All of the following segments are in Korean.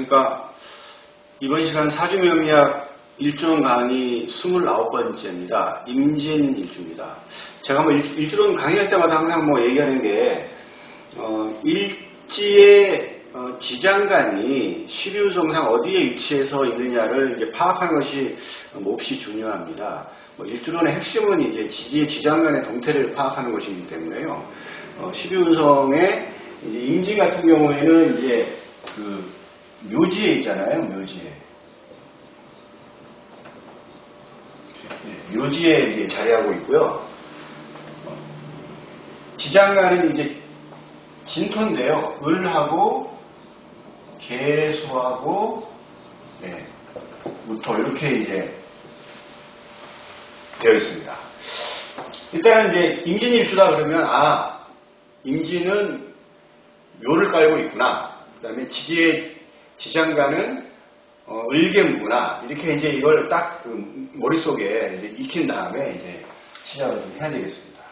안녕하십니까. 이번 시간 사주명리학 일주론 강의 29번째입니다. 임진일주입니다. 제가 일주론 강의할 때마다 항상 얘기하는 게, 일지의 지장간이 시류성상 어디에 위치해서 있느냐를 이제 파악하는 것이 몹시 중요합니다. 일주론의 핵심은 이제 지지의 지장간의 동태를 파악하는 것이기 때문에요. 시류운성의 임진 같은 경우에는 이제 묘지에 있잖아요. 묘지에 이제 자리하고 있고요. 지장간은 이제 진토인데요. 을하고 개수하고 무토 이렇게 이제 되어 있습니다. 일단은 이제 임진일주다 그러면 임진은 묘를 깔고 있구나. 그 다음에 지지의 지장간은 을개무구나. 이렇게 이제 이걸 딱 머릿속에 이제 익힌 다음에 이제 시작을 좀 해야 되겠습니다.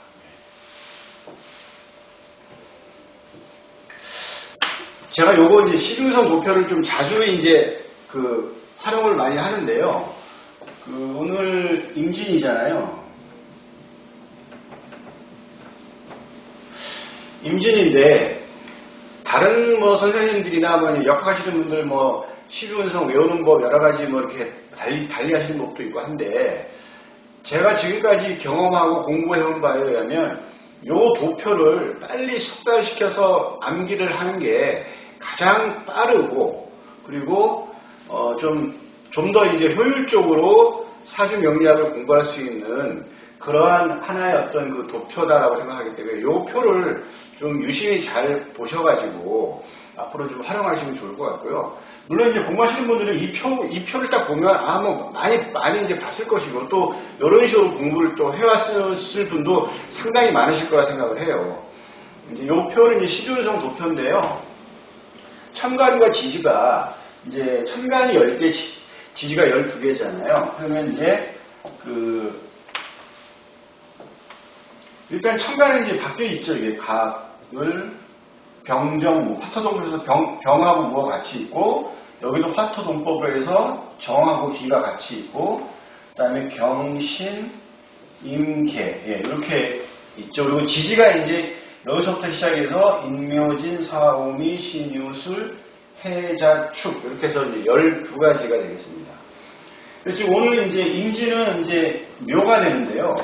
제가 요거 이제 시류성 도표를 좀 자주 이제 활용을 많이 하는데요. 오늘 임진이잖아요. 임진인데, 다른 선생님들이나 역학하시는 분들 시류운성 외우는 법 여러 가지 이렇게 달리 하시는 법도 있고 한데, 제가 지금까지 경험하고 공부해온 바에 의하면 요 도표를 빨리 숙달시켜서 암기를 하는 게 가장 빠르고, 그리고 좀 더 이제 효율적으로 사주 명리학을 공부할 수 있는 그러한 하나의 어떤 도표다라고 생각하기 때문에 이 표를 좀 유심히 잘 보셔가지고 앞으로 좀 활용하시면 좋을 것 같고요. 물론 이제 공부하시는 분들은 이 표를 딱 보면 많이 이제 봤을 것이고, 또 이런 식으로 공부를 또 해왔을 분도 상당히 많으실 거라 생각을 해요. 이제 이 표는 이제 시류운성 도표인데요. 천간과 지지가 이제 천간이 10개, 지지가 12개잖아요. 그러면 이제 일단 천간은 이제 바뀌어 있죠. 이게 갑을 병정, 화토동법에서 병하고 무가 같이 있고, 여기도 화토동법에서 정하고 기가 같이 있고, 그 다음에 경신, 임계, 이렇게 있죠. 그리고 지지가 이제 여기서부터 시작해서 인묘진, 사오미, 신유술, 해자축, 이렇게 해서 이제 12가지가 되겠습니다. 그래서 오늘 이제 임진은 이제 묘가 되는데요.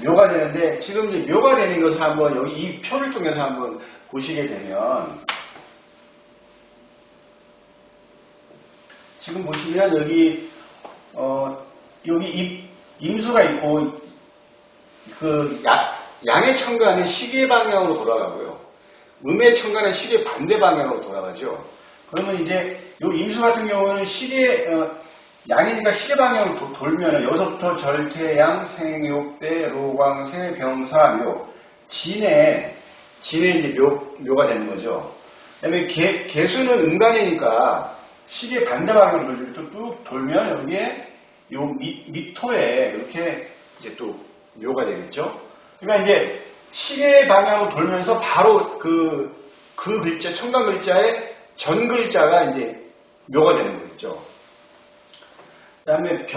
묘가 되는데, 지금 이제 묘가 되는 것을 한번 여기 이 표를 통해서 한번 보시게 되면, 지금 보시면 여기 임수가 있고, 양의 천간은 시계 방향으로 돌아가고요. 음의 천간은 시계 반대 방향으로 돌아가죠. 그러면 이제 이 임수 같은 경우는 양이니까 시계 방향으로 돌면 여기서부터 절태양, 생욕대, 로광세, 병사, 묘, 진에 이제 묘가 되는 거죠. 그다음에 개수는 음간이니까 시계 반대 방향으로 쭉 돌면 여기에 요 미토에 이렇게 이제 또 묘가 되겠죠. 그러니까 이제 시계 방향으로 돌면서 바로 그 글자, 천간 글자의 전 글자가 이제 묘가 되는 거겠죠. 그 다음에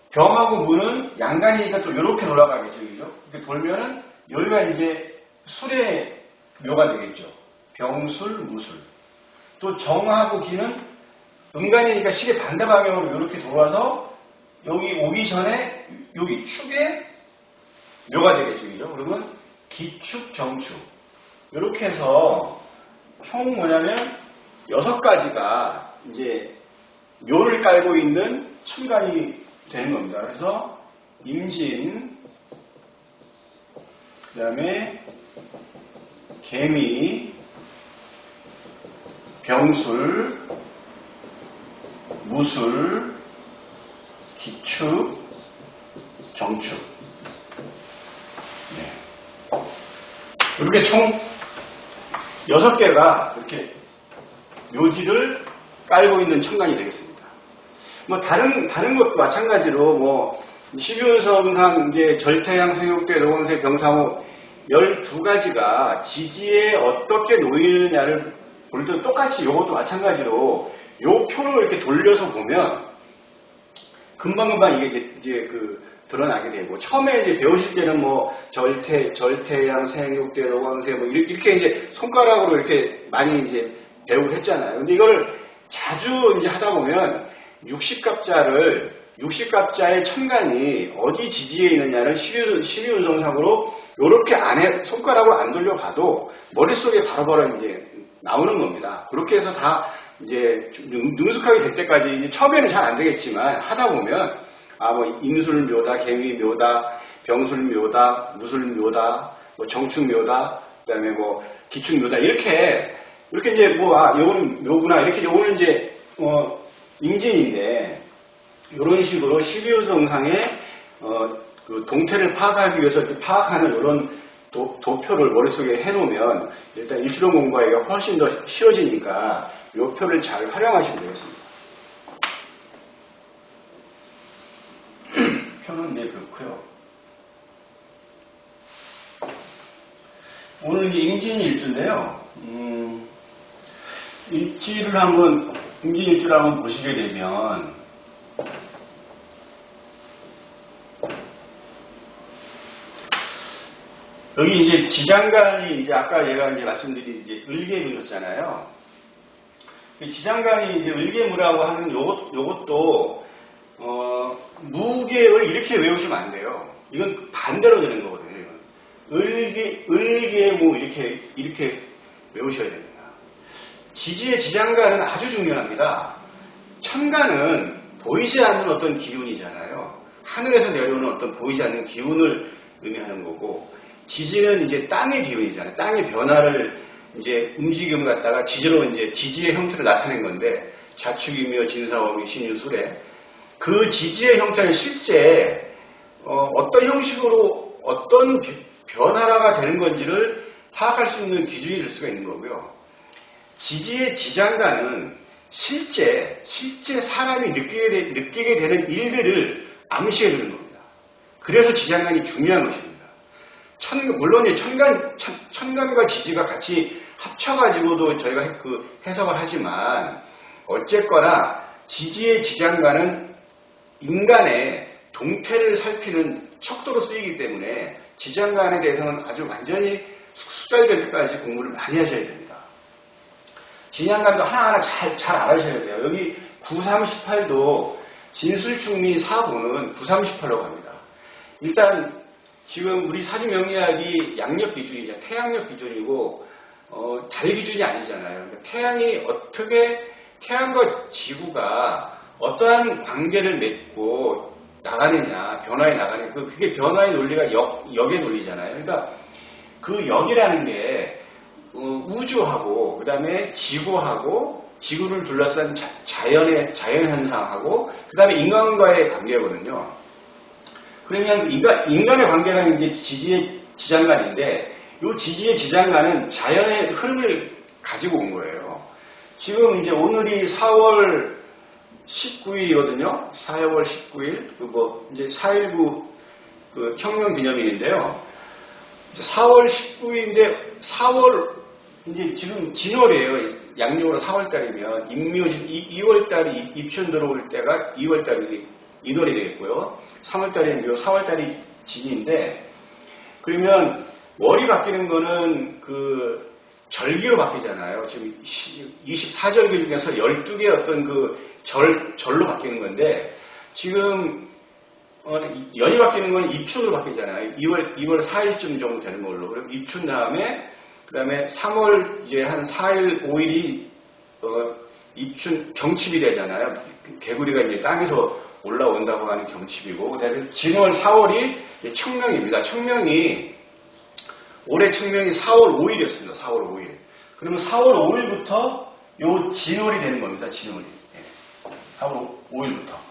병하고 무는 양간이니까 또 이렇게 돌아가겠죠. 그죠? 이렇게 돌면은 여기가 이제 술의 묘가 되겠죠. 병술, 무술. 또 정하고 기는 음간이니까 시계 반대 방향으로 이렇게 돌아서 여기 오기 전에 여기 축의 묘가 되겠죠. 그죠? 그러면 기축, 정축. 이렇게 해서 총 뭐냐면 6가지가 이제 묘를 깔고 있는 천간이 되는 겁니다. 그래서 임진, 그 다음에 개미, 병술, 무술, 기축, 정축. 이렇게 총 6개가 이렇게 묘지를 깔고 있는 천간이 되겠습니다. 다른 것도 마찬가지로 시류운성상 이제 절태양, 생욕대, 로광세, 병사목 12가지가 지지에 어떻게 놓이느냐를 볼 때 똑같이 이것도 마찬가지로 요 표를 이렇게 돌려서 보면 금방금방 이게 이제 드러나게 되고, 처음에 이제 배우실 때는 뭐 절태양, 생육대, 노광세 뭐 이렇게 이제 손가락으로 이렇게 많이 이제 배우고 했잖아요. 근데 이거를 자주 이제 하다 보면 60갑자의 천간이 어디 지지에 있느냐를 시리운성상으로 이렇게 안에 손가락으로 안 돌려봐도 머릿속에 바로바로 이제 나오는 겁니다. 그렇게 해서 다 이제 능숙하게 될 때까지, 이제 처음에는 잘 안 되겠지만 하다 보면 뭐 임술묘다, 개미묘다, 병술묘다, 무술묘다, 뭐 정축묘다, 그다음에 뭐 기축묘다, 이렇게 이제 요거는 묘구나, 이렇게 요거는 이제 임진인데, 이런 식으로 12호성상의 그 동태를 파악하기 위해서 이렇게 파악하는 이런 도표를 머릿속에 해놓으면 일단 일주론 공부하기가 훨씬 더 쉬워지니까 이 표를 잘 활용하시면 되겠습니다. 표는 네, 그렇고요. 오늘 이제 임진일주인데요. 임진일주를 한번 보시게 되면, 여기 이제 지장간이, 이제 아까 제가 이제 말씀드린 이제 을개무였잖아요. 지장간이 이제 을개무라고 하는 요것도 무게를 이렇게 외우시면 안 돼요. 이건 반대로 되는 거거든요. 을개무 이렇게 외우셔야 됩니다. 지지의 지장간은 아주 중요합니다. 천간은 보이지 않는 어떤 기운이잖아요. 하늘에서 내려오는 어떤 보이지 않는 기운을 의미하는 거고, 지지는 이제 땅의 기운이잖아요. 땅의 변화를 이제 움직임을 갖다가 지지로 이제 지지의 형태를 나타낸 건데, 자축이며 진사오미 신유술에 그 지지의 형태는 실제 어떤 형식으로 어떤 변화가 되는 건지를 파악할 수 있는 기준이 될 수가 있는 거고요. 지지의 지장간은 실제 사람이 느끼게 되는 일들을 암시해 주는 겁니다. 그래서 지장간이 중요한 것입니다. 물론 천간과 지지가 같이 합쳐가지고도 저희가 해석을 하지만, 어쨌거나 지지의 지장간은 인간의 동태를 살피는 척도로 쓰이기 때문에 지장간에 대해서는 아주 완전히 숙달될 때까지 공부를 많이 하셔야 됩니다. 지장간도 하나하나 잘 알아셔야 돼요. 여기 938도 진술충미 사부는 938라고 합니다. 일단 지금 우리 사주명리학이 양력 기준이잖아요. 태양력 기준이고 달 기준이 아니잖아요. 그러니까 태양과 지구가 어떠한 관계를 맺고 나가느냐, 변화에 나가느냐, 그게 변화의 논리가 역의 논리잖아요. 그러니까 그 역이라는 게 우주하고, 그 다음에 지구하고, 지구를 둘러싼 자연 현상하고, 그 다음에 인간과의 관계거든요. 그러면 인간의 관계는 이제 지지의 지장간인데, 이 지지의 지장간은 자연의 흐름을 가지고 온 거예요. 지금 이제 오늘이 4월 19일이거든요. 4월 19일, 이제 4.19 혁명 기념일인데요. 4월 19일인데, 4월, 이제 지금 진월이에요. 양력으로 4월달이면, 임묘진, 2월달이 입춘 들어올 때가 2월달이 인월이 되겠고요. 3월달이 묘, 4월달이 진인데, 그러면 월이 바뀌는 거는 절기로 바뀌잖아요. 지금 24절기 중에서 12개 어떤 절로 바뀌는 건데, 지금 연이 바뀌는 건 입춘으로 바뀌잖아요. 2월 4일쯤 정도 되는 걸로. 그럼 입춘 다음에, 그 다음에 3월 이제 한 4일, 5일이 입춘 경칩이 되잖아요. 개구리가 이제 땅에서 올라온다고 하는 경칩이고, 그다음에 진월 4월이 청명입니다. 올해 청명이 4월 5일이었습니다. 4월 5일. 그러면 4월 5일부터 요 진월이 되는 겁니다. 진월이. 4월 5일부터.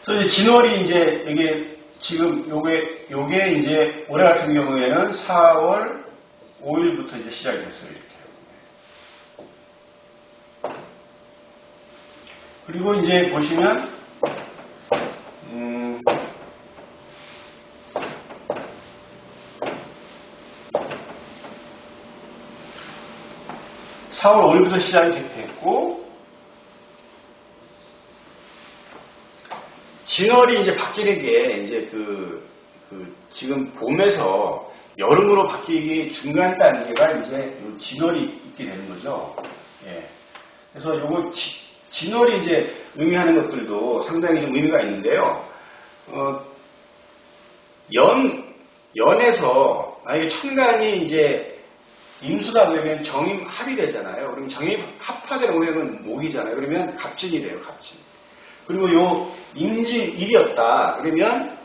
그래서 진월이 이제 이게 지금 요게 이제 올해 같은 경우에는 4월 5일부터 이제 시작이 됐어요. 이렇게. 그리고 이제 보시면 4월 5일부터 시작이 됐고 진월이 이제 바뀌는 게 이제 지금 봄에서 여름으로 바뀌기 중간 단계가 이제 진월이 있게 되는 거죠. 예. 그래서 요거 진월이 이제 의미하는 것들도 상당히 좀 의미가 있는데요. 연에서 만약에 천간이 이제 임수다 그러면 정임 합이 되잖아요. 그러면 정임 합하게 오면은 목이잖아요. 그러면 갑진이 돼요, 갑진. 그리고 요 임진일이었다. 그러면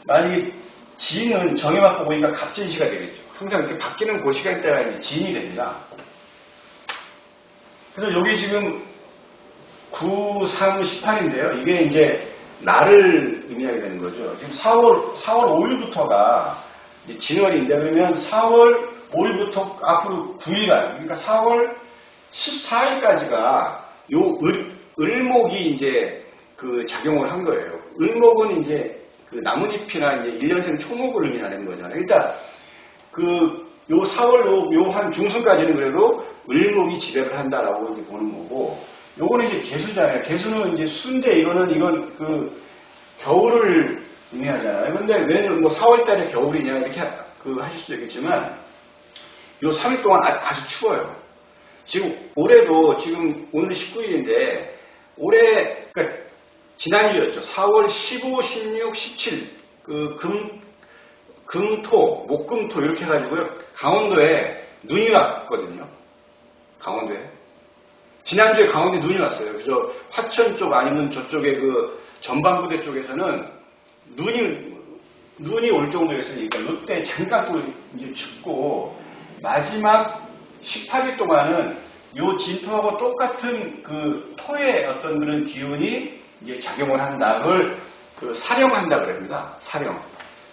만약에 진은 정임 합하고 보니까 갑진시가 되겠죠. 항상 이렇게 바뀌는 그 시간대가 이제 진이 됩니다. 그래서 여기 지금 9, 3, 18인데요. 이게 이제 날을 의미하게 되는 거죠. 지금 4월 5일부터가 이제 진월인데 그러면 4월 5일부터 앞으로 9일간, 그러니까 4월 14일까지가 요 을목이 이제 작용을 한 거예요. 을목은 이제 나뭇잎이나 이제 1년생 초목을 의미하는 거잖아요. 일단 요 4월 요 한 중순까지는 그래도 을목이 지배를 한다라고 이제 보는 거고, 요거는 이제 개수잖아요. 개수는 이제 수인데 이건 겨울을 의미하잖아요. 근데 왜 뭐 4월 달에 겨울이냐 이렇게 하실 수도 있겠지만 요 3일 동안 아주 추워요. 지금 올해도 지금 오늘이 19일인데 올해 그러니까 지난주였죠. 4월 15, 16, 17 금토, 목금토 이렇게 해가지고요. 강원도에 눈이 왔거든요. 강원도에. 지난주에 강원도에 눈이 왔어요. 그래서 화천 쪽 아니면 저쪽에 전방부대 쪽에서는 눈이 올 정도였으니까 이때 잠깐 또 이제 춥고 마지막 18일 동안은 요 진토하고 똑같은 토의 어떤 그런 기운이 이제 작용을 한다. 그걸 사령한다 그럽니다. 사령.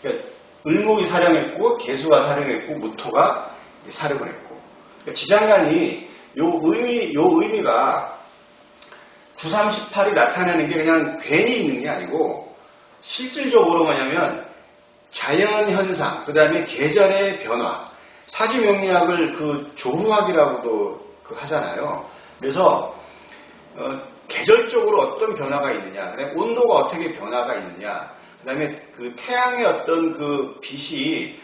그러니까 을목이 사령했고 개수가 사령했고 무토가 이제 사령을 했고. 그러니까 지장간이 요 의미가 9, 3, 18이 나타나는 게 그냥 괜히 있는 게 아니고 실질적으로 뭐냐면 자연현상, 그 다음에 계절의 변화, 사지명리학을 조후학이라고도 하잖아요. 그래서 계절적으로 어떤 변화가 있느냐, 그다음에 온도가 어떻게 변화가 있느냐, 그 다음에 태양의 어떤 빛이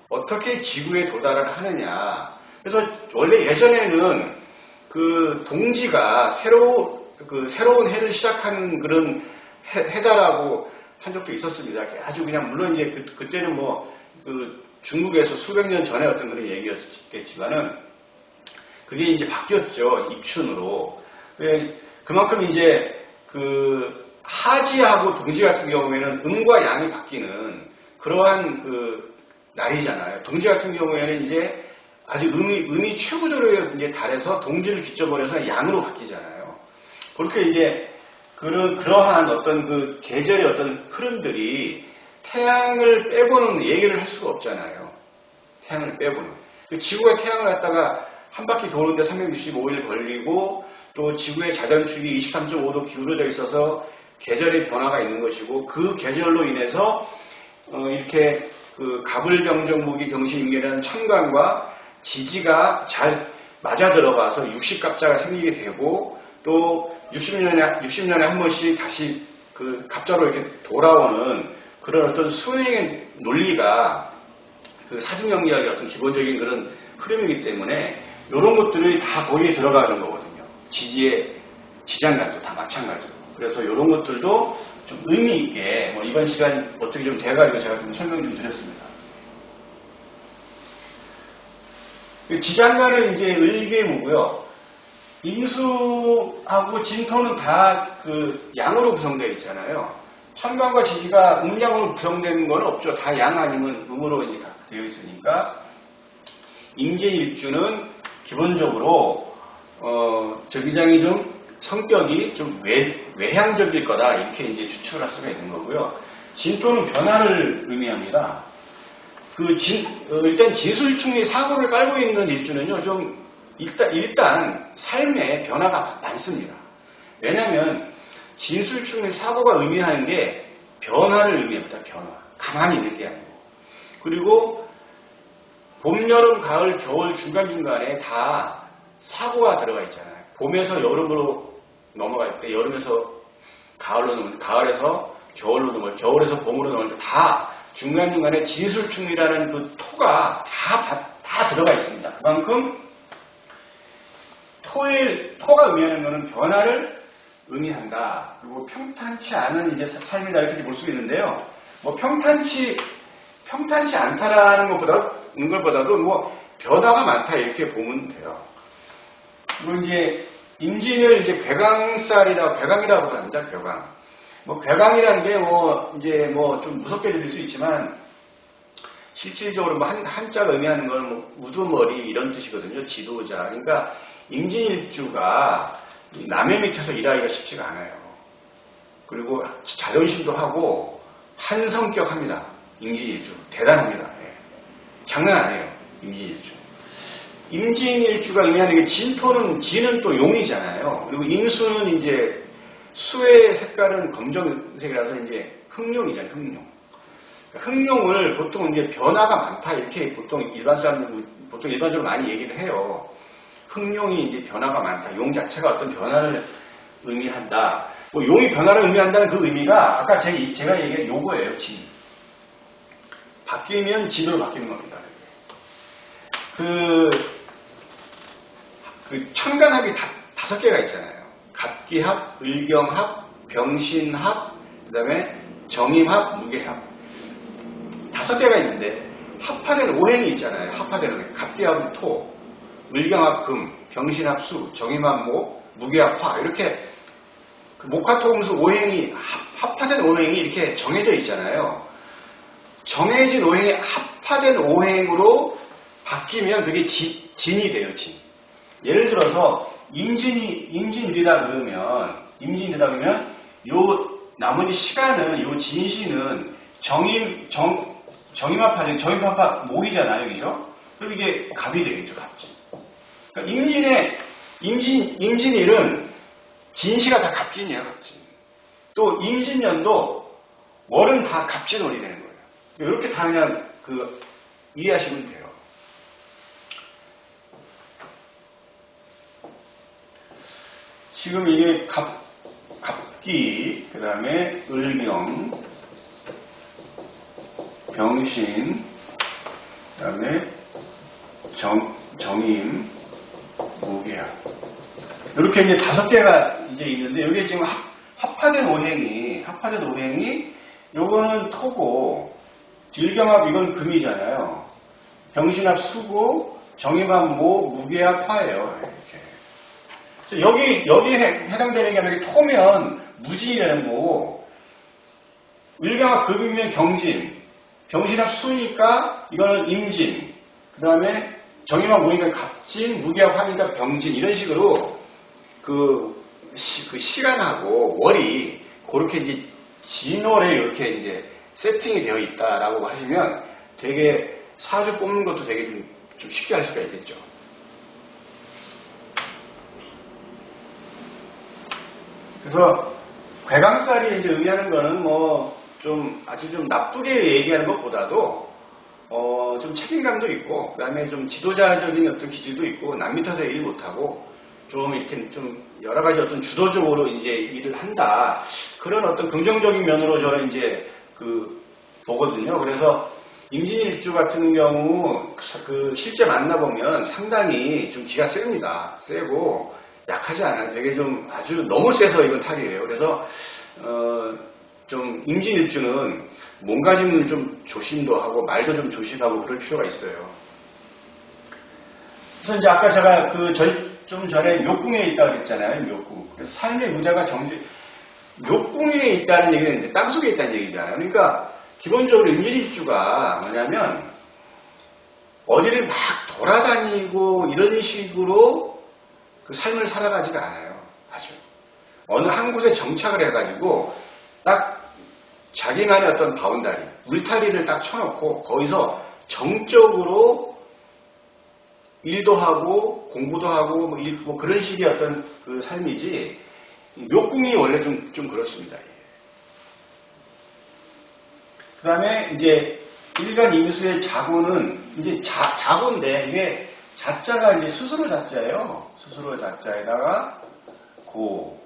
어떻게 지구에 도달을 하느냐. 그래서 원래 예전에는 동지가 새로운 해를 시작하는 그런 해다라고 한 적도 있었습니다. 아주 그냥 물론 이제 그때는 중국에서 수백 년 전에 어떤 그런 얘기였겠지만은 그게 이제 바뀌었죠. 입춘으로. 그만큼 이제 하지하고 동지 같은 경우에는 음과 양이 바뀌는 그러한 날이잖아요. 동지 같은 경우에는 이제 아주 음이 최고조로 이제 달해서 동지를 기점으로 해서 양으로 바뀌잖아요. 그렇게 이제 그러한 어떤 계절의 어떤 흐름들이 태양을 빼고는 얘기를 할 수가 없잖아요. 태양을 빼고는. 지구가 태양을 갖다가 한 바퀴 도는데 365일 걸리고 또 지구의 자전축이 23.5도 기울어져 있어서 계절의 변화가 있는 것이고 그 계절로 인해서 이렇게 가불병정무기 경신임계라는 천간과 지지가 잘 맞아 들어가서 육식갑자가 생기게 되고 또 60년에 한 번씩 다시 갑자로 이렇게 돌아오는 그런 어떤 순행의 논리가 사주명리학의 어떤 기본적인 그런 흐름이기 때문에 이런 것들이 다 거기에 들어가는 거거든요. 지지의 지장간도 다 마찬가지고. 그래서 이런 것들도 좀 의미 있게 이번 시간 어떻게 좀 돼가지고 제가 좀 설명 좀 드렸습니다. 지장간은 이제 을계무고요. 임수하고 진토는 다 양으로 구성되어 있잖아요. 천간과 지지가 음양으로 구성되는 건 없죠. 다 양 아니면 음으로 이제 되어 있으니까 임진일주는 기본적으로 굉장히 좀 성격이 좀 외향적일 거다 이렇게 이제 추측을 할 수가 있는 거고요. 진토는 변화를 의미합니다. 일단 진술충이 사고를 깔고 있는 일주는요, 좀 일단 삶에 변화가 많습니다. 왜냐하면 진술충의 사고가 의미하는 게 변화를 의미합니다. 변화. 가만히 있는 게 아니고. 그리고 봄, 여름, 가을, 겨울 중간중간에 다 사고가 들어가 있잖아요. 봄에서 여름으로 넘어갈 때, 여름에서 가을로 넘어갈 때, 가을에서 겨울로 넘어갈 때, 겨울에서 봄으로 넘어갈 때 다 중간중간에 진술충이라는 그 토가 다 들어가 있습니다. 그만큼 토가 의미하는 것은 변화를 의미한다. 그리고 평탄치 않은 이제 삶이다 이렇게 볼 수 있는데요. 뭐 평탄치 않다라는 것보다도 뭐 변화가 많다 이렇게 보면 돼요. 그리고 이제 임진을 이제 괴강이라고 합니다. 괴강. 뭐 괴강이라는 게 좀 무섭게 들릴 수 있지만 실질적으로 뭐 한자가 의미하는 건 뭐 우두머리 이런 뜻이거든요. 지도자. 그러니까 임진일주가 남의 밑에서 일하기가 쉽지가 않아요. 그리고 자존심도 하고 한성격합니다. 임진일주. 대단합니다. 예. 장난 아니에요. 임진일주. 임진일주가 의미하는 게 진은 또 용이잖아요. 그리고 임수는 이제 수의 색깔은 검정색이라서 이제 흑룡이잖아요. 흑룡. 흑룡을 보통 이제 변화가 많다 이렇게 보통 일반적으로 많이 얘기를 해요. 흑룡이 이제 변화가 많다. 용 자체가 어떤 변화를 의미한다. 뭐 용이 변화를 의미한다는 그 의미가 아까 제가 얘기한 요거예요. 진. 바뀌면 진으로 바뀌는 겁니다. 그 천간합이 5개가 있잖아요. 갑기합, 을경합, 병신합, 그 다음에 정임합, 무게합. 5개가 있는데 합화된 오행이 있잖아요. 합화된 오행. 갑기합은 토, 을경합 금, 병신합 수, 정임합 목, 무게합 화. 이렇게 그 목화토금수 오행이 합화된 오행이 이렇게 정해져 있잖아요. 정해진 오행이 합화된 오행으로 바뀌면 그게 진이 돼요. 진. 예를 들어서 임진일이다 그러면 요 나머지 시간은 요 진시는 정임합파 목이잖아요. 그죠? 그럼 이게 갑이 되겠죠. 갑진. 그러니까 임진일은 진시가 다 갑진이에요. 갑진. 또 임진년도 월은 다 갑진월이 되는 거예요. 이렇게 다 그냥 이해하시면 돼요. 지금 이게 갑기, 그 다음에 을경, 병신, 그 다음에 정임, 무게합. 이렇게 이제 5개가 이제 있는데, 여기에 지금 합화된 오행이, 요거는 토고, 을경합 이건 금이잖아요. 병신합 수고, 정임합 모, 무게합 화예요. 이렇게. 여기에 해당되는 게 만약에 토면 무진이라는 거고, 을경합 금이면 경진, 병신합 수니까 이거는 임진, 그 다음에 정임합 모니까 갑진, 무게합 화니까 병진, 이런 식으로 그 시간하고 월이 그렇게 이제 진월에 이렇게 이제 세팅이 되어 있다라고 하시면 되게 사주 뽑는 것도 되게 좀 쉽게 할 수가 있겠죠. 그래서 괴강살이 이제 의미하는 거는 아주 좀 나쁘게 얘기하는 것보다도 좀 책임감도 있고, 그 다음에 좀 지도자적인 어떤 기질도 있고, 남 밑에서 일 못하고, 좀 이렇게 좀 여러 가지 어떤 주도적으로 이제 일을 한다. 그런 어떤 긍정적인 면으로 저는 이제 보거든요. 그래서 임진일주 같은 경우 실제 만나보면 상당히 좀 기가 셉니다. 세고, 약하지 않아요. 되게 좀 아주 너무 세서 이건 탈이에요. 그래서 좀 임진일주는 몸가짐을 좀 조심도 하고 말도 좀 조심하고 그럴 필요가 있어요. 그래서 이제 아까 제가 좀 전에 묘궁에 있다고 그랬잖아요. 묘궁. 그래서 삶의 무자가 묘궁에 있다는 얘기는 이제 땅속에 있다는 얘기잖아요. 그러니까 기본적으로 임진일주가 뭐냐면 어디를 막 돌아다니고 이런 식으로 그 삶을 살아가지가 않아요. 아주. 어느 한 곳에 정착을 해가지고 딱 자기만의 어떤 바운다리, 울타리를 딱 쳐놓고 거기서 정적으로 일도 하고 공부도 하고 뭐 그런 식의 어떤 그 삶이지 묘궁이 원래 좀 그렇습니다. 그 다음에 이제 일간 임수의 자고는 이제 자고인데 이게 자자가 이제 스스로 자자예요. 스스로 자자에다가 고.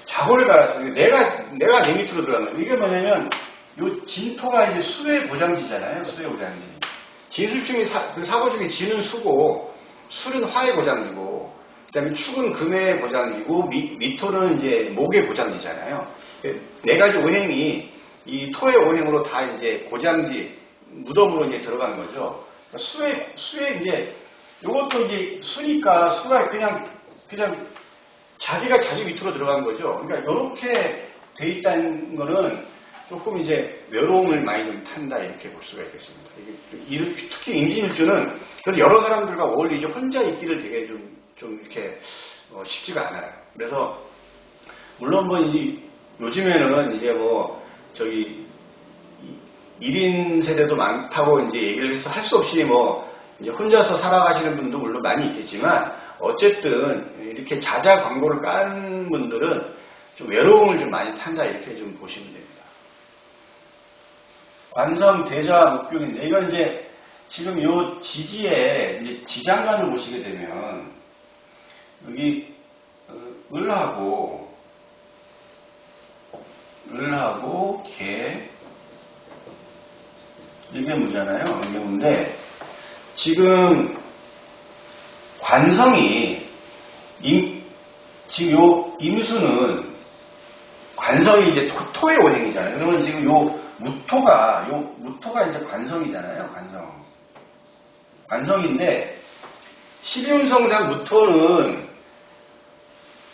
자고를 갈았어요. 내가 내 밑으로 들어가는 이게 뭐냐면 요 진토가 이제 수의 고장지잖아요. 수의 고장지. 진술 중에 그 사고 중에 진은 수고 술은 화의 고장지고 그다음에 축은 금의 고장지고 미토는 이제 목의 고장지잖아요. 네 가지 오행이 이 토의 오행으로 다 이제 고장지 무덤으로 이제 들어가는 거죠. 수의 이제 요것도 이제 수니까 수가 그냥 자기가 자기 밑으로 들어간 거죠. 그러니까 이렇게 돼 있다는 거는 조금 이제 외로움을 많이 좀 탄다 이렇게 볼 수가 있겠습니다. 이게 특히 임진일주는 그래서 여러 사람들과 어울리죠. 혼자 있기를 되게 좀 이렇게 쉽지가 않아요. 그래서 물론 뭐 요즘에는 이제 뭐 저기 1인 세대도 많다고 이제 얘기를 해서 할 수 없이 뭐 이제 혼자서 살아가시는 분도 물론 많이 있겠지만 어쨌든 이렇게 자자 광고를 깐 분들은 좀 외로움을 좀 많이 탄다 이렇게 좀 보시면 됩니다. 관성 대자 목격인데 이건 이제 지금 요 지지에 이제 지장간을 보시게 되면 여기 을하고 개 이게 무잖아요. 이게 무인데 지금 관성이 지금 요 임수는 관성이 이제 토의 오행이잖아요. 그러면 지금 요 무토가 이제 관성이잖아요. 관성인데 12운성상 무토는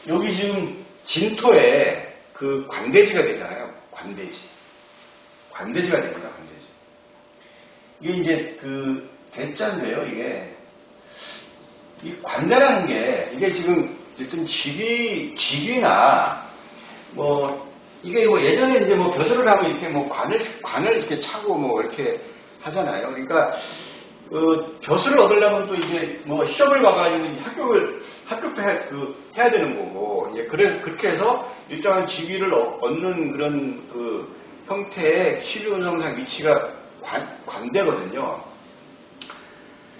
여기 지금 진토에 그 관대지가 되잖아요. 관대지가 됩니다. 관대지. 이게 이제 그 대자인데요. 이게 이 관대라는 게 이게 지금 어쨌든 직위나 뭐 이게 뭐 예전에 이제 뭐 벼슬을 하면 이렇게 뭐 관을 이렇게 차고 뭐 이렇게 하잖아요. 그러니까 벼슬을 얻으려면 또 이제 뭐 시험을 봐가지고 합격도 해야 되는 거고 이제 그렇게 해서 일정한 직위를 얻는 그런 그 형태의 12운성상 위치가 관대거든요.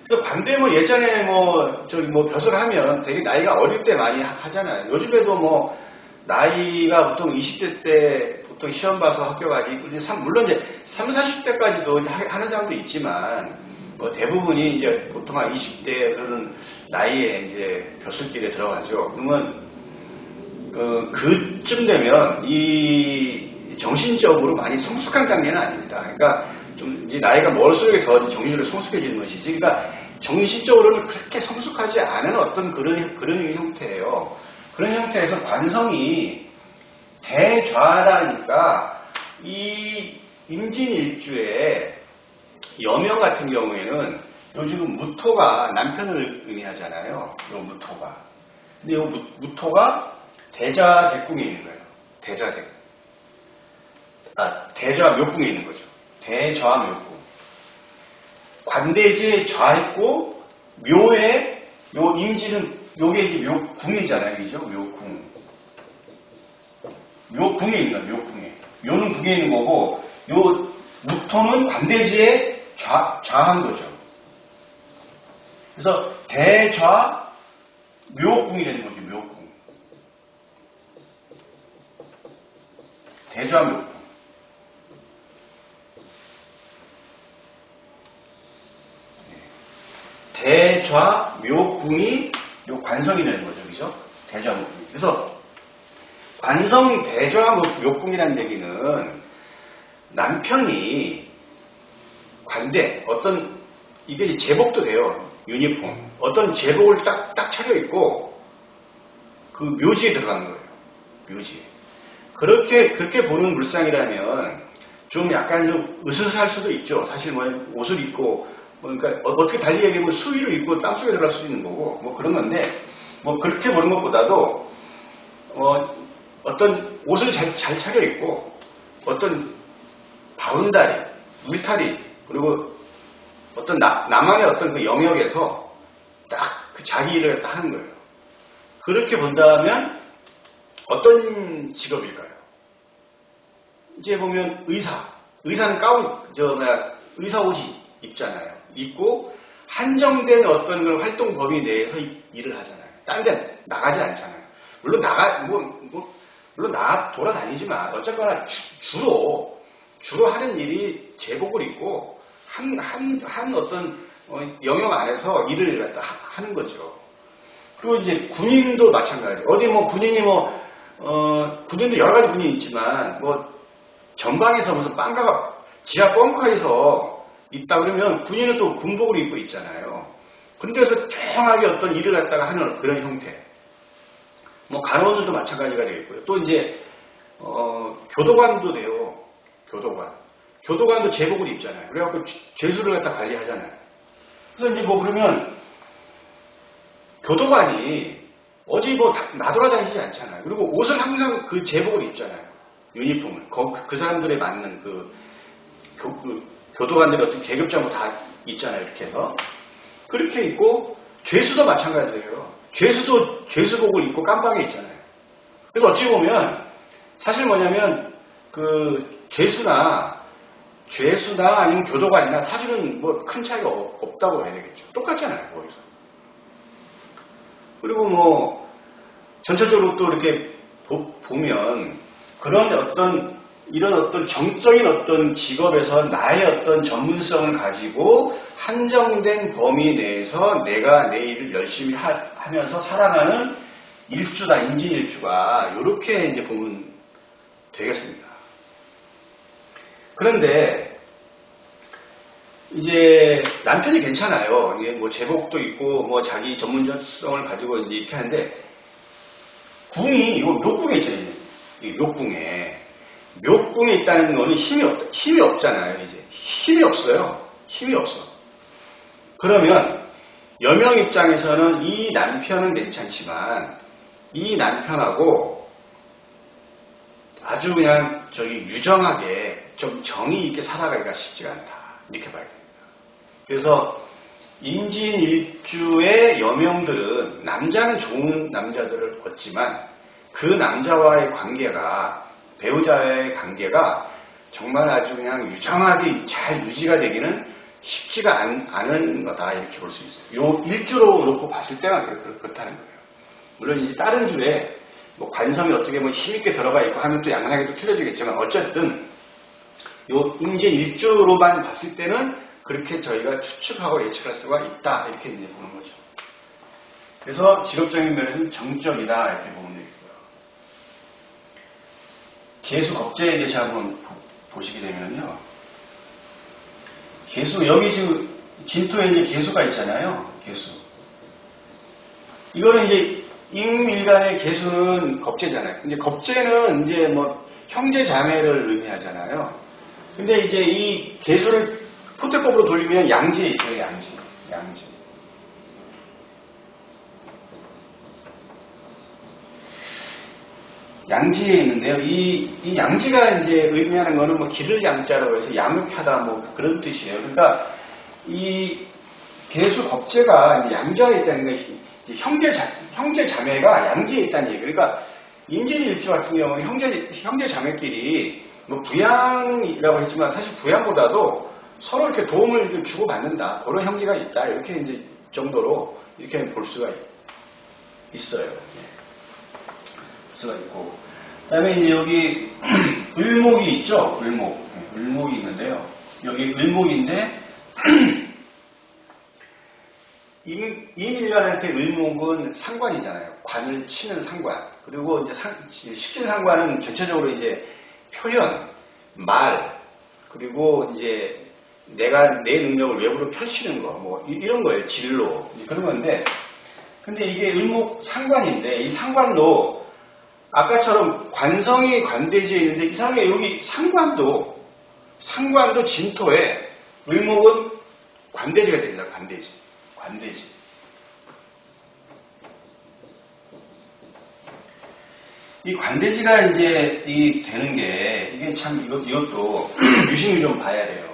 그래서 관대 뭐 예전에 뭐 벼슬을 하면 되게 나이가 어릴 때 많이 하잖아요. 요즘에도 뭐 나이가 보통 20대 때 보통 시험 봐서 합격하지, 물론 이제 30, 40대까지도 하는 사람도 있지만, 뭐 대부분이 이제 보통 한 20대 그런 나이에 이제 벼슬길에 들어가죠. 그러면, 그쯤 되면 이 정신적으로 많이 성숙한 단계는 아닙니다. 그러니까 좀 이제 나이가 멀수록 더 정신적으로 성숙해지는 것이지. 그러니까 정신적으로는 그렇게 성숙하지 않은 어떤 그런 형태예요. 그런 형태에서 관성이 대좌라니까 이 임진일주에 여명 같은 경우에는 요 지금 무토가 남편을 의미하잖아요. 요 무토가. 근데 요 무토가 대자 대궁에 있는 거예요. 대좌 묘궁에 있는 거죠. 대좌 묘궁. 관대지에 좌했고 묘에 요 임진은 요게 이제 묘궁이잖아요. 그죠? 묘궁. 묘궁에 있는 거예요. 묘궁에. 묘는 궁에 있는 거고 요 무토는 관대지에 좌한 거죠. 그래서 대좌 묘궁이 되는 거죠. 묘궁. 대좌 묘궁. 대좌 묘궁이 요 관성이 되는 거죠. 그죠? 대좌 묘궁. 그래서 관성 대좌 묘궁이라는 얘기는 남편이 관대, 이게 제복도 돼요. 유니폼. 어떤 제복을 딱 차려입고 그 묘지에 들어간 거예요. 묘지에. 그렇게 보는 물상이라면 좀 약간 좀 으스스할 수도 있죠. 사실 뭐 옷을 입고 그러니까 어떻게 달리 얘기하면 수의를 입고 땅속에 들어갈 수도 있는 거고 뭐 그런 건데 뭐 그렇게 보는 것보다도 어떤 옷을 잘 차려입고 어떤 바운다리, 울타리 그리고 어떤 나만의 어떤 그 영역에서 딱 그 자기 일을 딱 하는 거예요. 그렇게 본다면 어떤 직업일까요? 이제 보면 의사는 의사 옷이 입잖아요. 입고 한정된 어떤 그런 활동 범위 내에서 일을 하잖아요. 딴 데 나가지 않잖아요. 물론 물론 돌아다니지만 어쨌거나 주로 하는 일이 제복을 입고 한 어떤 영역 안에서 일을 갖다 하는 거죠. 그리고 이제 군인도 마찬가지. 어디 군인도 여러 가지 군인이 있지만 전방에서 무슨 지하 벙커에서 있다 그러면 군인은 또 군복을 입고 있잖아요. 근데서 조용하게 어떤 일을 갖다가 하는 그런 형태. 간호원들도 마찬가지가 되겠고요. 또 이제 교도관도 돼요. 교도관도 제복을 입잖아요. 그래갖고 죄수를 갖다 관리하잖아요. 그래서 이제 그러면 교도관이 어디 나돌아다니지 않잖아요. 그리고 옷을 항상 그 제복을 입잖아요. 유니폼을. 그 사람들에 맞는 교도관들의 어떤 계급장구 다 있잖아요. 이렇게 해서. 그렇게 입고, 죄수도 마찬가지예요. 죄수도 죄수복을 입고 깜방에 있잖아요. 그래서 어찌 보면, 사실 뭐냐면, 죄수나 아니면 교도관이나 사실은 큰 차이가 없다고 해야 되겠죠. 똑같잖아요, 거기서. 그리고 전체적으로 또 이렇게 보면, 이런 어떤 정적인 어떤 직업에서 나의 어떤 전문성을 가지고 한정된 범위 내에서 내가 내 일을 열심히 하면서 살아가는 인진일주가 이렇게 이제 보면 되겠습니다. 그런데 이제 남편이 괜찮아요. 이게 제복도 있고 자기 전문성을 가지고 이제 이렇게 하는데 묘궁에 있잖아요. 묘궁에 있다는 거는 힘이 없잖아요. 이제 힘이 없어요. 힘이 없어. 그러면 여명 입장에서는 이 남편은 괜찮지만 이 남편하고 아주 그냥 유정하게 좀 정이 있게 살아가기가 쉽지가 않다. 이렇게 봐야 됩니다. 그래서 인진일주의 여명들은 남자는 좋은 남자들을 얻지만 그 남자와의 관계가 배우자의 관계가 정말 아주 그냥 유정하게 잘 유지가 되기는 쉽지가 않은 거다 이렇게 볼 수 있어요. 요 일주로 놓고 봤을 때만 그렇다는 거예요. 물론 이제 다른 주에 관성이 어떻게 힘있게 들어가 있고 하면 또 양상이 또 틀려지겠지만 어쨌든 요 인진 일주로만 봤을 때는 그렇게 저희가 추측하고 예측할 수가 있다 이렇게 이제 보는 거죠. 그래서 직업적인 면에서는 정적이다 이렇게 보면 되겠고요. 개수 겁재에 대해서 한번 보시게 되면요. 개수, 여기 지금 진토에 이제 개수가 있잖아요. 개수. 이거는 이제 임일간의 개수는 겁재잖아요. 근데 겁재는 이제 형제 자매를 의미하잖아요. 근데 이제 이 개수를 포태법으로 돌리면 양지에 있어요. 양지. 양지에 있는데요. 이 양지가 이제 의미하는 거는 기를 양자라고 해서 양육하다 그런 뜻이에요. 그러니까 이 개수 겁재가 양자에 있다는 것이 형제 자매가 양지에 있다는 얘기예요. 그러니까 임진일주 같은 경우는 형제 자매끼리 부양이라고 했지만 사실 부양보다도 서로 이렇게 도움을 주고 받는다. 그런 형제가 있다. 이렇게 이제 정도로 이렇게 볼 수가 있어요. 수가 있고. 그다음에 이제 여기 을목이 있죠. 을목이 있는데요. 여기 을목인데 임일간한테 을목은 상관이잖아요. 관을 치는 상관. 그리고 이제 식신상관은 전체적으로 이제 표현, 말, 그리고 이제 내가 내 능력을 외부로 펼치는 거, 이런 거예요. 진로 그런 건데. 근데 이게 을목 상관인데 이 상관도 아까처럼 관성이 관대지에 있는데 이상하게 여기 상관도 진토에 을목은 관대지가 됩니다. 관대지. 이 관대지가 이제 되는 게 이게 참 이것도 유심히 좀 봐야 돼요.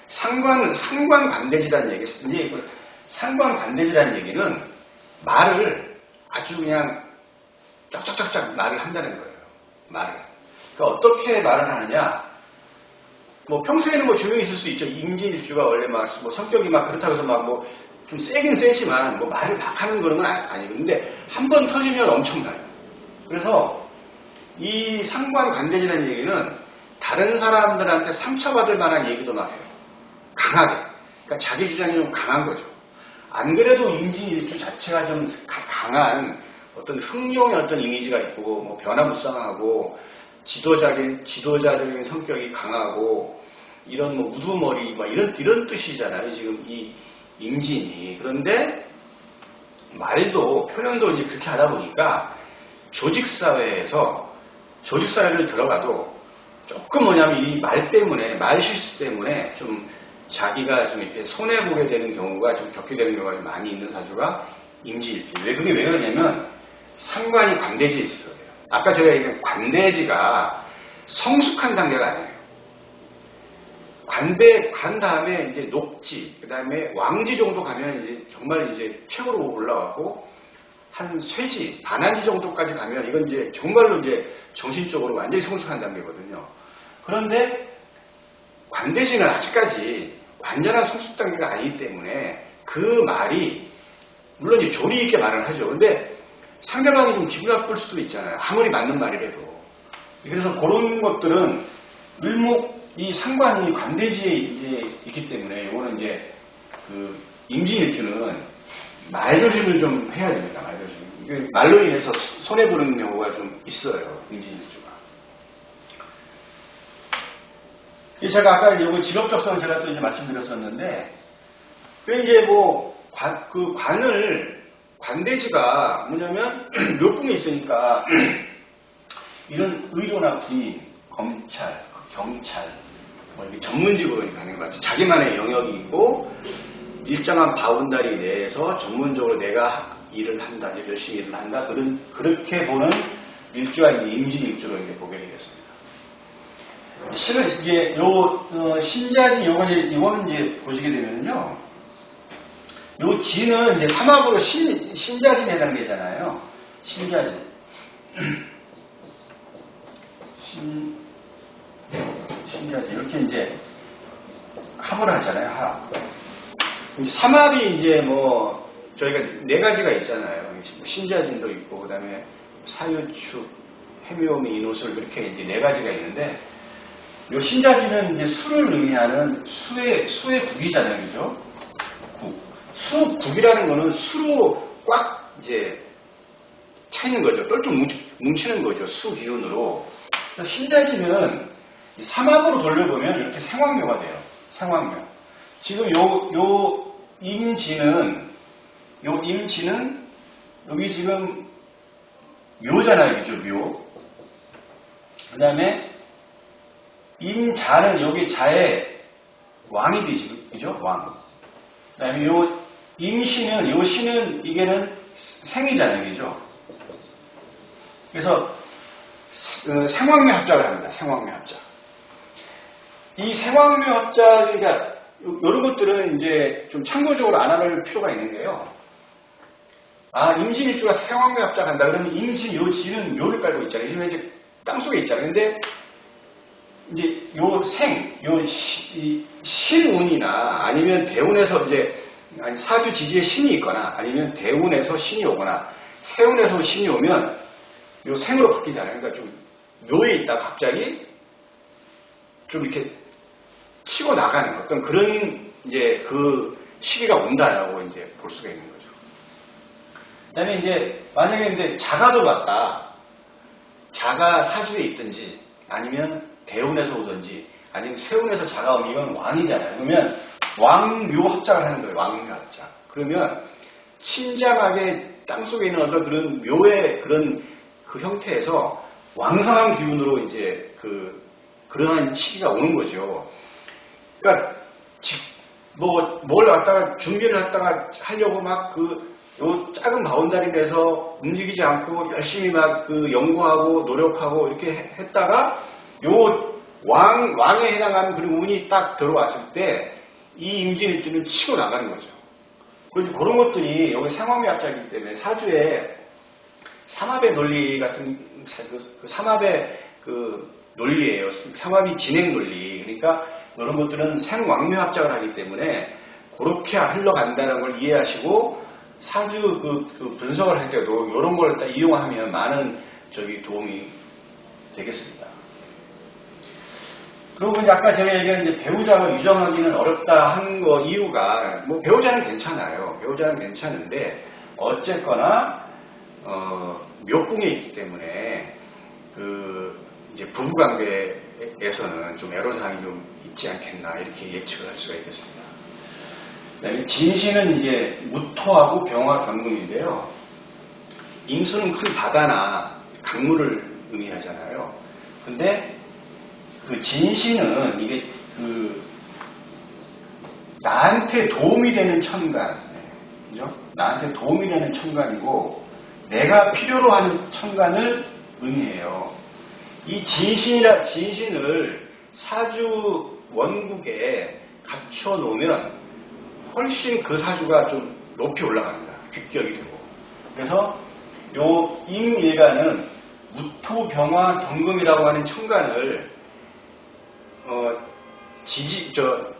상관 관대지라는 얘기. 이제 상관 관대지라는 얘기는 말을 아주 그냥 쫙쫙쫙쫙 말을 한다는 거예요. 말을. 그러니까 어떻게 말을 하느냐? 뭐 평소에는 뭐 조용히 있을 수 있죠. 임진일주가 원래 막 뭐 성격이 막 그렇다고 해서 막 뭐 좀 세긴 세지만 뭐 말을 막 하는 그런 건 아니고, 근데 한 번 터지면 엄청나요. 그래서 이 상관관대지라는 얘기는 다른 사람들한테 상처받을 만한 얘기도 막 해요. 강하게. 그러니까 자기 주장이 좀 강한 거죠. 안 그래도 임진일주 자체가 좀 강한 어떤 흥룡의 어떤 이미지가 있고, 뭐 변화무쌍하고, 지도자적인 성격이 강하고, 이런 뭐 우두머리, 막 이런 뜻이잖아요. 지금 이 임진이. 그런데 말도, 표현도 이제 그렇게 하다 보니까 조직사회를 들어가도 조금 뭐냐면 이 말 때문에, 말 실수 때문에 좀 자기가 좀 이렇게 손해보게 되는 경우가 좀 겪게 되는 경우가 좀 많이 있는 사주가 임진일주. 그게 왜 그러냐면 상관이 관대지에 있어서 그래요. 아까 제가 얘기한 관대지가 성숙한 단계가 아니에요. 관 다음에 이제 녹지, 그 다음에 왕지 정도 가면 이제 정말 이제 최고로 올라가고, 한 쇠지, 반한지 정도까지 가면 이건 이제 정말로 이제 정신적으로 완전히 성숙한 단계거든요. 그런데 관대지는 아직까지 완전한 성숙 단계가 아니기 때문에 그 말이, 물론 이제 조리 있게 말을 하죠. 근데 상대방이 좀 기분 나쁠 수도 있잖아요. 아무리 맞는 말이라도. 그래서 그런 것들은 이 상관이 관대지에 이제 있기 때문에, 이거는 이제 그 임진일주는 말조심을 좀 해야 됩니다. 말조심. 말로 인해서 손해보는 경우가 좀 있어요. 임진일주가. 제가 아까 이거 직업적성을 제가 또 이제 말씀드렸었는데, 그 이제 뭐 관대지가 뭐냐면 묘풍이 있으니까 이런 의료나 군인, 검찰, 경찰, 뭐 이렇게 전문직으로 가는 거 같아요. 자기만의 영역이 있고 일정한 바운다리 내에서 전문적으로 내가 일을 한다, 열심히 일을 한다, 그렇게 보는 일주가 임진일주로 이제 보게 되겠습니다. 실은 이제 신자진 이거는 이제 보시게 되면요, 요 지는 이제 삼합으로 신자진에 해당되잖아요. 신자진. 신자진. 이렇게 이제 합을 하잖아요. 합. 이제 삼합이 이제 뭐 저희가 네 가지가 있잖아요. 신자진도 있고, 그 다음에 사유축, 해묘미, 인호술, 그렇게 이제 네 가지가 있는데, 요 신자진은 이제 수를 의미하는 수의 국이잖아요. 그죠? 수국이라는 거는 수로 꽉 이제 차 있는 거죠. 똘똘 뭉치는 거죠. 수 기운으로. 신자진은 삼합으로 돌려보면 이렇게 생황묘가 돼요. 생황묘. 지금 요 임진은 여기 지금 묘잖아요. 그죠? 묘. 그 다음에 임자는 여기 자에 왕이 되지. 그죠? 왕. 그 다음에 요 신은 이게는 생이잖아요. 그죠? 그래서 생황묘 합작을 합니다. 생황묘 합작. 이 생황묘 합작, 그러니까 이런 것들은 이제 좀 참고적으로 알아볼 필요가 있는데요. 임진일주가 생황묘 합작한다. 그러면 임진 요 지는 묘를 깔고 있잖아요. 지금 이제 땅속에 있잖아요. 근데 이제 신운이나 아니면 대운에서 이제 사주 지지에 신이 있거나 아니면 대운에서 신이 오거나 세운에서 신이 오면 요 생으로 바뀌잖아요. 그러니까 좀 묘에 있다 갑자기 좀 이렇게 치고 나가는 어떤 그런 이제 그 시기가 온다라고 이제 볼 수가 있는 거죠. 그다음에 이제 만약에 근데 자가도 같다. 자가 사주에 있든지 아니면 대운에서 오든지 아니면 세운에서 자가 오면 이건 왕이잖아요. 그러면 왕묘 합작을 하는 거예요. 왕묘 합작. 그러면 친잡하게 땅속에 있는 어떤 그런 묘의 그런 그 형태에서 왕성한 기운으로 이제 그러한 시기가 오는 거죠. 그러니까 뭘 갖다가 준비를 갖다가 하려고 막 요 작은 바운다리 내에서 움직이지 않고 열심히 막 연구하고 노력하고 이렇게 했다가 요 왕에 해당하는 그런 운이 딱 들어왔을 때 이 임진일주는 치고 나가는 거죠. 그런 것들이 여기 상황의 합작이기 때문에 사주에 삼합의 논리 같은 그 삼합의 그 논리예요. 삼합이 진행 논리. 그러니까 이런 것들은 생왕묘 합작을 하기 때문에 그렇게 흘러간다는 걸 이해하시고 사주 그 분석을 할 때도 이런 걸 딱 이용하면 많은 도움이 되겠습니다. 그리고 이제 아까 제가 얘기한 이제 배우자와 유정하기는 어렵다 한 거 이유가 뭐 배우자는 괜찮아요. 배우자는 괜찮은데 어쨌거나 묘궁에 있기 때문에 이제 부부 관계에서는 좀 애로사항이 좀 있지 않겠나 이렇게 예측을 할 수가 있겠습니다. 그다음에 진신은 이제 무토하고 병화 경금인데요. 임수는 큰 바다나 강물을 의미하잖아요. 근데 그 진신은 이게 나한테 도움이 되는 천간, 그죠? 나한테 도움이 되는 천간이고 내가 필요로 하는 천간을 의미해요. 이 진신을 사주 원국에 갖춰 놓으면 훨씬 그 사주가 좀 높이 올라갑니다. 규격이 되고. 그래서 요 임일간은 무토병화 경금이라고 하는 천간을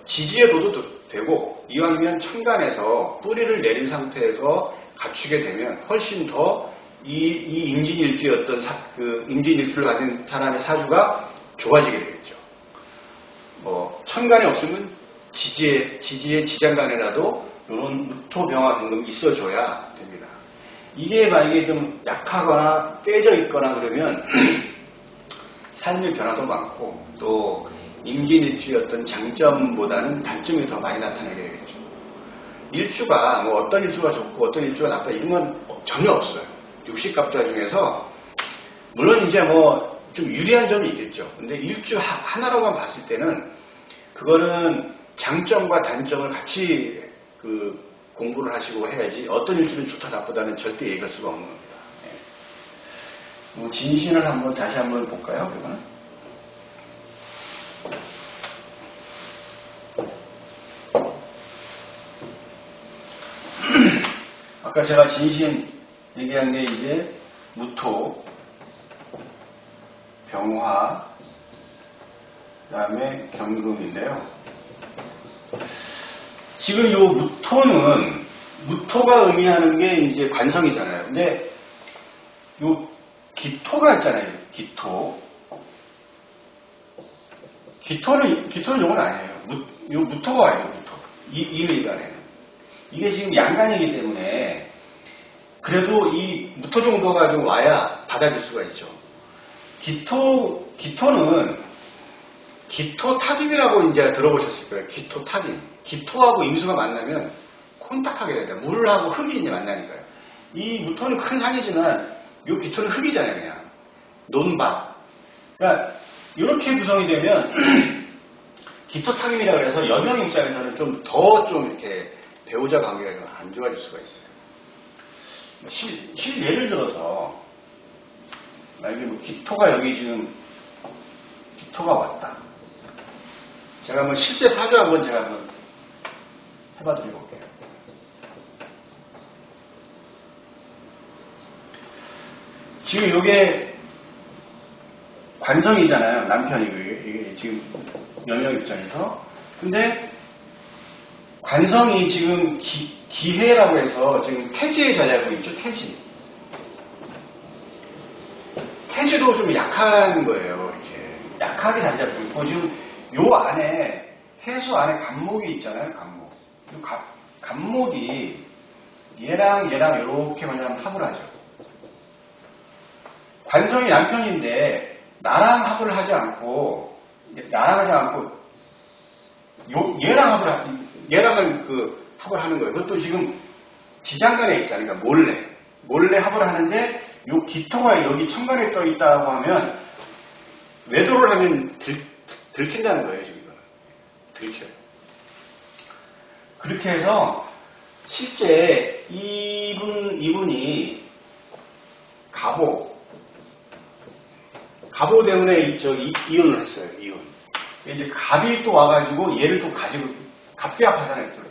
지지에 둬도 되고 이왕이면 천간에서 뿌리를 내린 상태에서 갖추게 되면 훨씬 더 이 임진일주였던 임진일주를 가진 사람의 사주가 좋아지게 되겠죠. 천간이 없으면 지지의 지장간에라도 이런 무토병화 경금이 있어줘야 됩니다. 이게 만약에 좀 약하거나 깨져 있거나 그러면 삶의 변화도 많고 또 임진일주였던 장점보다는 단점이 더 많이 나타나게 되겠죠. 일주가 어떤 일주가 좋고 어떤 일주가 나쁘다 이런 건 전혀 없어요. 육식갑자 중에서 물론 이제 좀 유리한 점이 있겠죠. 근데 일주 하나로만 봤을 때는 그거는 장점과 단점을 같이 공부를 하시고 해야지 어떤 일주는 좋다 나쁘다는 절대 얘기할 수가 없는 겁니다. 진신을 다시 한번 볼까요? 그러면 아까 제가 진신 얘기한 게 이제 무토, 병화, 그 다음에 경금인데요. 지금 요 무토가 의미하는 게 이제 관성이잖아요. 근데 요 기토가 있잖아요. 기토는 요건 아니에요. 요 무토가 와요. 무토. 이 일간에는. 이게 지금 양간이기 때문에 그래도 이 무토 정도가 좀 와야 받아줄 수가 있죠. 기토는 기토탁임이라고 이제 들어보셨을 거예요. 기토탁임. 기토하고 임수가 만나면 콘탁하게 됩니다. 물하고 흙이 이제 만나니까요. 이 무토는 큰 산이지만 이 기토는 흙이잖아요. 그냥 논밭. 그러니까 이렇게 구성이 되면 기토탁임이라고 해서 여명 입장에서는 좀 이렇게 배우자 관계가 좀 안 좋아질 수가 있어요. 예를 들어서 만약에 기토가 여기 지금 기토가 왔다. 제가 실제 사주 한번 해봐 드려볼게요. 지금 이게 관성이잖아요. 남편이고 이게 지금 여명 입장에서. 근데 관성이 지금 기해라고 해서 지금 태지에 자리하고 있죠. 태지도 좀 약한 거예요. 이렇게 약하게 자리하고 있고 지금 요 안에 해수 안에 간목이 있잖아요. 간목이 얘랑 이렇게 만약 합을 하죠. 관성이 남편인데 나랑 합을 하지 않고 얘랑은 합을 하는 거예요. 그것도 지금 지장간에 있잖아요. 그러니까 몰래 합을 하는데 요 기토가 여기 천간에 떠 있다고 하면 외도를 하면 들킨다는 거예요. 지금 들켜요. 그렇게 해서 실제 이분이 갑오 때문에 이혼을 했어요. 이제 갑이 또 와가지고 얘를 또 가지고 갑기 합하잖아요. 이렇게.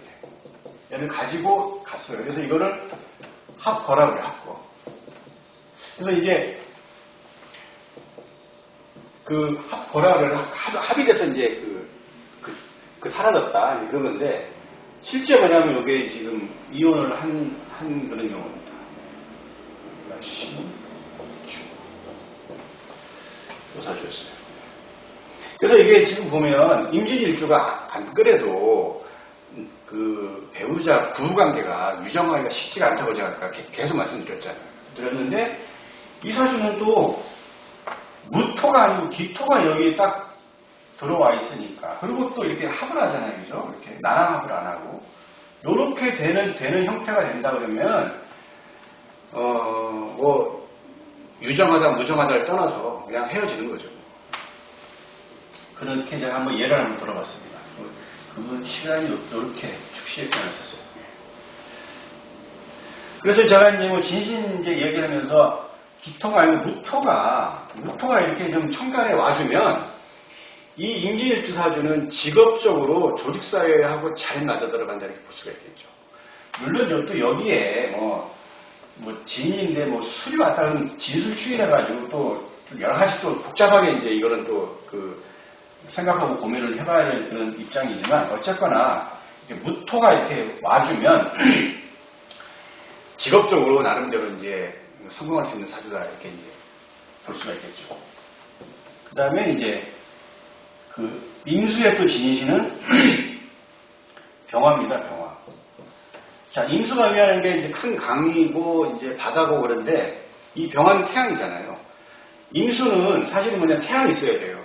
얘를 가지고 갔어요. 그래서 이거를 합거라고 그래요. 합거. 그래서 이제 그 합거라고 그래요. 합이 돼서 이제 사라졌다 그런 건데 실제 뭐냐면 이게 지금 이혼을 한 그런 경우입니다. 요사주였어요. 그래서 이게 지금 보면 임진일주가 안 그래도 그 배우자 부부관계가 유정하기가 쉽지가 않다고 제가 아까 계속 말씀드렸잖아요. 드렸는데 이 사주는 또 무토가 아니고 기토가 여기에 딱 들어와 있으니까 그리고 또 이렇게 합을 하잖아요, 그죠? 이렇게 나랑합을 안 하고 이렇게 되는 형태가 된다 그러면 뭐 유정하다 무정하다를 떠나서 그냥 헤어지는 거죠. 그렇게 제가 한번 예를 한번 들어봤습니다. 그분 시간이 이렇게 축시에 지났었어요. 그래서 제가 이제 뭐 진신 이제 얘기하면서 기토가 아니고 무토가 이렇게 좀 천간에 와주면 이 임진일주 사주는 직업적으로 조직사회하고 잘 맞아 들어간다 이렇게 볼 수가 있겠죠. 물론 또 여기에 뭐 진인데 뭐 술이 왔다 그러면 진술추인해가지고 또 여러 가지 또 복잡하게 이제 이거는 또 생각하고 고민을 해봐야 될 그런 입장이지만 어쨌거나 무토가 이렇게 와주면 직업적으로 나름대로 이제 성공할 수 있는 사주다 이렇게 이제 볼 수가 있겠죠. 그 다음에 이제 임수의 또 진신은 병화입니다. 병화. 자, 임수가미라는 게 이제 큰 강이고 이제 바다고 그런데 이 병화는 태양이잖아요. 임수는 사실은 뭐냐 태양이 있어야 돼요.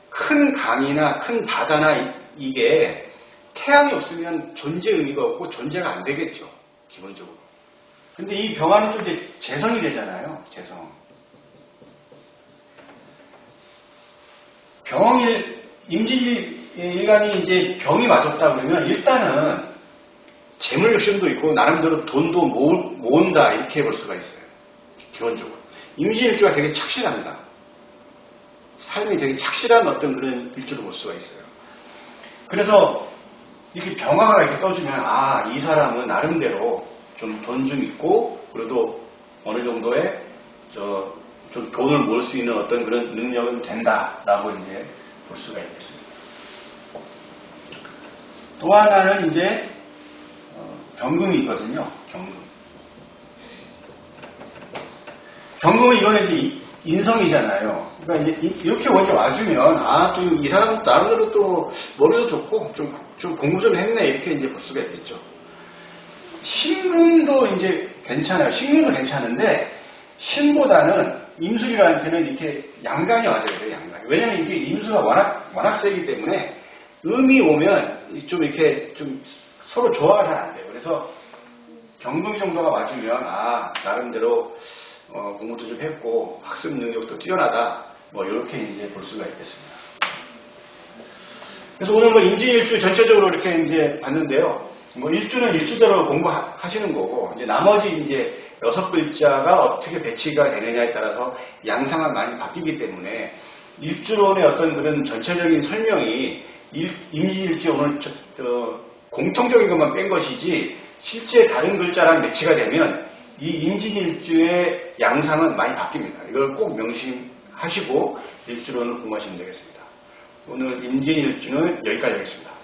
큰 강이나 큰 바다나 이게 태양이 없으면 존재 의미가 없고 존재가 안 되겠죠. 기본적으로. 근데 이 병화는 또 이제 재성이 되잖아요. 재성. 임진일간이 이제 병이 맞았다 그러면 일단은 재물 욕심도 있고 나름대로 돈도 모은다 이렇게 볼 수가 있어요. 기본적으로. 임진일주가 되게 착실합니다. 삶이 되게 착실한 어떤 그런 일주로 볼 수가 있어요. 그래서 이렇게 병화가 이렇게 떠주면 이 사람은 나름대로 좀 돈 좀 있고 그래도 어느 정도의 좀 돈을 모을 수 있는 어떤 그런 능력은 된다라고 이제 볼 수가 있겠습니다. 또 하나는 이제 경금이 있거든요. 경금은 이거는 이제 인성이잖아요. 그러니까 이제 이렇게 먼저 와주면 또 이 사람 나름대로 또 머리도 좋고 좀 공부 좀 했네 이렇게 이제 볼 수가 있겠죠. 신금도 이제 괜찮아요. 신금도 괜찮은데 신보다는 임술이라한테는 이렇게 양간이 와줘야 돼요. 양간. 왜냐면 이게 임수가 워낙 세기 때문에 음이 오면 좀 이렇게 좀 서로 조화가 잘 안 돼요. 그래서 경금이 정도가 와주면 나름대로 공부도 좀 했고 학습 능력도 뛰어나다 뭐 이렇게 이제 볼 수가 있겠습니다. 그래서 오늘 뭐 임진일주 전체적으로 이렇게 이제 봤는데요. 뭐 일주는 일주대로 공부하시는 거고 이제 나머지 이제 6글자가 어떻게 배치가 되느냐에 따라서 양상은 많이 바뀌기 때문에 일주론의 어떤 그런 전체적인 설명이 임진일주 오늘 공통적인 것만 뺀 것이지 실제 다른 글자랑 매치가 되면 이 임진일주의 양상은 많이 바뀝니다. 이걸 꼭 명심하시고 일주론을 공부하시면 되겠습니다. 오늘 임진일주는 여기까지 하겠습니다.